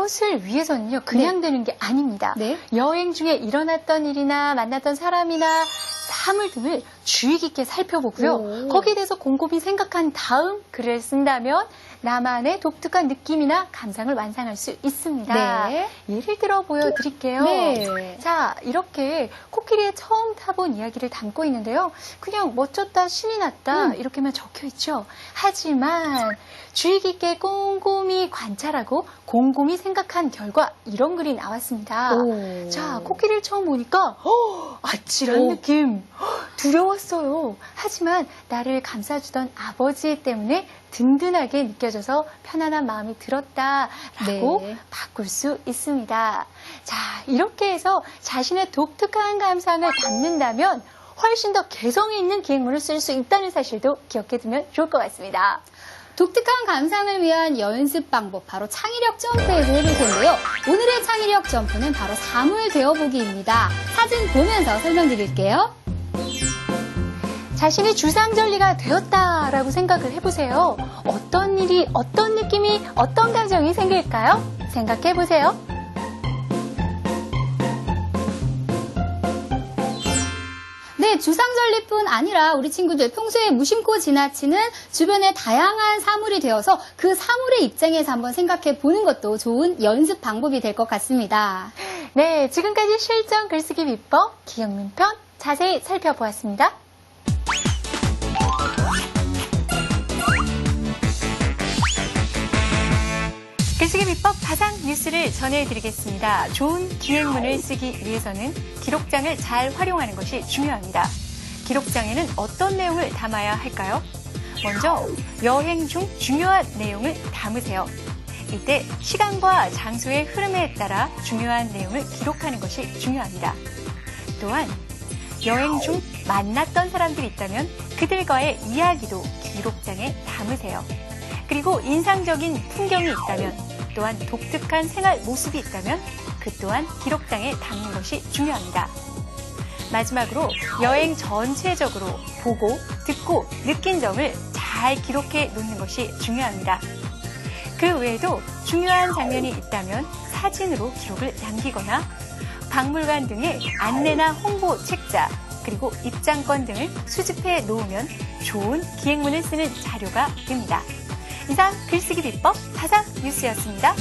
이것을 위해서는요, 그냥 되는 게 아닙니다. 네. 여행 중에 일어났던 일이나 만났던 사람이나 사물 등을 주의 깊게 살펴보고요. 거기에 대해서 곰곰이 생각한 다음 글을 쓴다면 나만의 독특한 느낌이나 감상을 완성할 수 있습니다. 네. 예를 들어 보여드릴게요. 네. 자, 이렇게 코끼리에 처음 타본 이야기를 담고 있는데요. 그냥 멋졌다, 신이 났다 이렇게만 적혀 있죠. 하지만 주의 깊게 꼼꼼히 관찰하고 곰곰이 생각한 결과 이런 글이 나왔습니다. 자, 코끼리를 처음 보니까 아찔한 느낌, 두려웠어요. 하지만 나를 감싸주던 아버지 때문에 든든하게 느껴져서 편안한 마음이 들었다라고 네. 바꿀 수 있습니다. 자, 이렇게 해서 자신의 독특한 감상을 담는다면 훨씬 더 개성이 있는 기행문을 쓸 수 있다는 사실도 기억해두면 좋을 것 같습니다. 독특한 감상을 위한 연습 방법, 바로 창의력 점프에 대해 볼 텐데요. 오늘의 창의력 점프는 바로 사물 되어보기입니다. 사진 보면서 설명드릴게요. 자신이 주상절리가 되었다라고 생각을 해보세요. 어떤 일이, 어떤 느낌이, 어떤 감정이 생길까요? 생각해보세요. 네, 주상절리뿐 아니라 우리 친구들 평소에 무심코 지나치는 주변의 다양한 사물이 되어서 그 사물의 입장에서 한번 생각해 보는 것도 좋은 연습 방법이 될 것 같습니다. 네, 지금까지 실전 글쓰기 비법 기행문 편 자세히 살펴보았습니다. 글쓰기 비법 가상 뉴스를 전해드리겠습니다. 좋은 기행문을 쓰기 위해서는 기록장을 잘 활용하는 것이 중요합니다. 기록장에는 어떤 내용을 담아야 할까요? 먼저 여행 중 중요한 내용을 담으세요. 이때 시간과 장소의 흐름에 따라 중요한 내용을 기록하는 것이 중요합니다. 또한 여행 중 만났던 사람들이 있다면 그들과의 이야기도 기록장에 담으세요. 그리고 인상적인 풍경이 있다면, 또한 독특한 생활 모습이 있다면 그 또한 기록장에 담는 것이 중요합니다. 마지막으로 여행 전체적으로 보고, 듣고, 느낀 점을 잘 기록해 놓는 것이 중요합니다. 그 외에도 중요한 장면이 있다면 사진으로 기록을 남기거나 박물관 등의 안내나 홍보 책자, 그리고 입장권 등을 수집해 놓으면 좋은 기행문을 쓰는 자료가 됩니다. 이상 글쓰기 비법 가상 뉴스였습니다.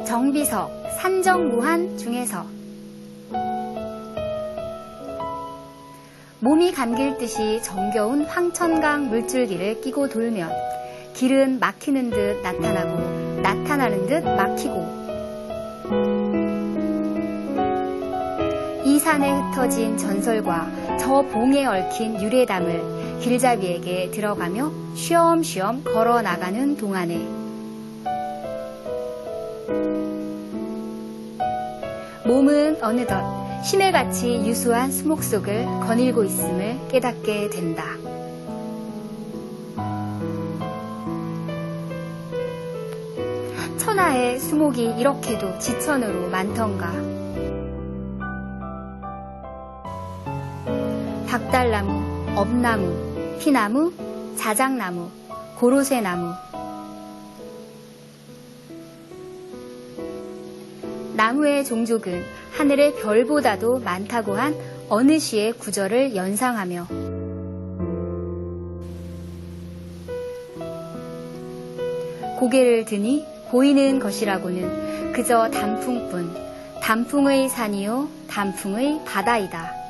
정비석, 산정무한 중에서 몸이 감길 듯이 정겨운 황천강 물줄기를 끼고 돌면 길은 막히는 듯 나타나고 나타나는 듯 막히고 이 산에 흩어진 전설과 저 봉에 얽힌 유래담을 길잡이에게 들어가며 쉬엄쉬엄 걸어 나가는 동안에 몸은 어느덧 시내같이 유수한 수목 속을 거닐고 있음을 깨닫게 된다. 천하의 수목이 이렇게도 지천으로 많던가. 박달나무, 엄나무, 피나무, 자작나무, 고로쇠나무. 나무의 종족은 하늘의 별보다도 많다고 한 어느 시의 구절을 연상하며 고개를 드니 보이는 것이라고는 그저 단풍뿐, 단풍의 산이요, 단풍의 바다이다.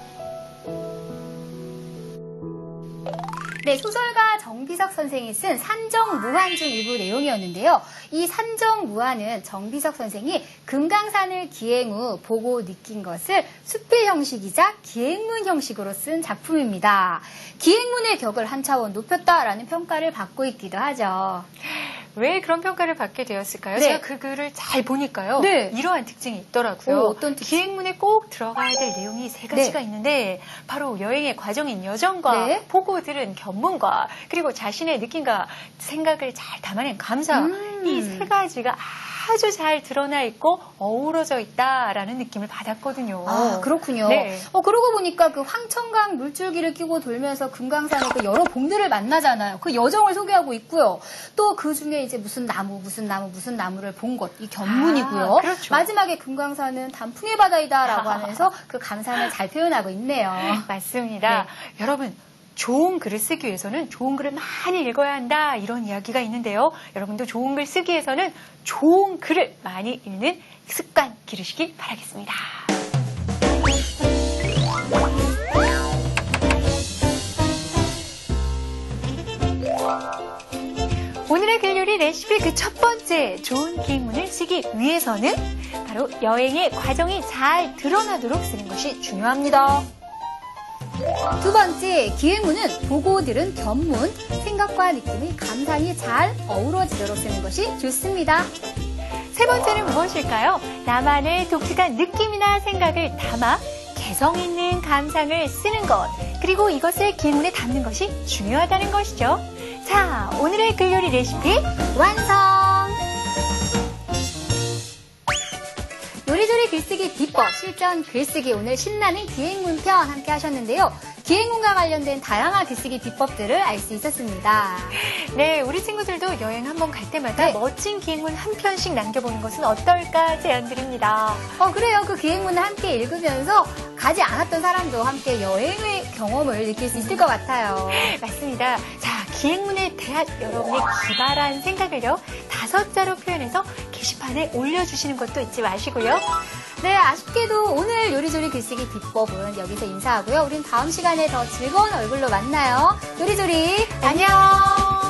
네, 소설가 정비석 선생이 쓴 산정무한 중 일부 내용이었는데요. 이 산정무한은 정비석 선생이 금강산을 기행 후 보고 느낀 것을 수필 형식이자 기행문 형식으로 쓴 작품입니다. 기행문의 격을 한 차원 높였다라는 평가를 받고 있기도 하죠. 왜 그런 평가를 받게 되었을까요? 네. 제가 그 글을 잘 보니까요. 네. 이러한 특징이 있더라고요. 어떤 특징? 기행문에 꼭 들어가야 될 내용이 세 가지가 네. 있는데 바로 여행의 과정인 여정과 네. 보고 들은 견문과 그리고 자신의 느낌과 생각을 잘 담아낸 감사 이 세 가지가 아주 잘 드러나 있고 어우러져 있다라는 느낌을 받았거든요. 아, 그렇군요. 네. 그러고 보니까 그 황천강 물줄기를 끼고 돌면서 금강산의 그 여러 봉들을 만나잖아요. 그 여정을 소개하고 있고요. 또 그 중에 이제 무슨 나무를 본 것, 이 견문이고요. 그렇죠. 마지막에 금강산은 단풍의 바다이다라고 하면서 그 감상을 잘 표현하고 있네요. 맞습니다. 여러분, 좋은 글을 쓰기 위해서는 좋은 글을 많이 읽어야 한다, 이런 이야기가 있는데요. 여러분도 좋은 글 쓰기 위해서는 좋은 글을 많이 읽는 습관 기르시기 바라겠습니다. 오늘의 글요리 레시피 그 첫 번째, 좋은 기행문을 쓰기 위해서는 바로 여행의 과정이 잘 드러나도록 쓰는 것이 중요합니다. 두 번째, 기행문은 보고 들은 견문, 생각과 느낌이 감상이 잘 어우러지도록 쓰는 것이 좋습니다. 세 번째는 무엇일까요? 나만의 독특한 느낌이나 생각을 담아 개성 있는 감상을 쓰는 것, 그리고 이것을 기행문에 담는 것이 중요하다는 것이죠. 자, 오늘의 글요리 레시피 완성! 요리조리 글쓰기 비법, 실전 글쓰기, 오늘 신나는 기행문 편 함께 하셨는데요. 기행문과 관련된 다양한 글쓰기 비법들을 알 수 있었습니다. 네, 우리 친구들도 여행 한번 갈 때마다 멋진 기행문 한 편씩 남겨보는 것은 어떨까 제안드립니다. 그래요. 그 기행문을 함께 읽으면서 가지 않았던 사람도 함께 여행의 경험을 느낄 수 있을 것 같아요. 맞습니다. 자, 기행문에 대한 여러분의 기발한 생각을요, 5자로 표현해서 게시판에 올려주시는 것도 잊지 마시고요. 네, 아쉽게도 오늘 요리조리 글쓰기 비법은 여기서 인사하고요. 우린 다음 시간에 더 즐거운 얼굴로 만나요. 요리조리 안녕!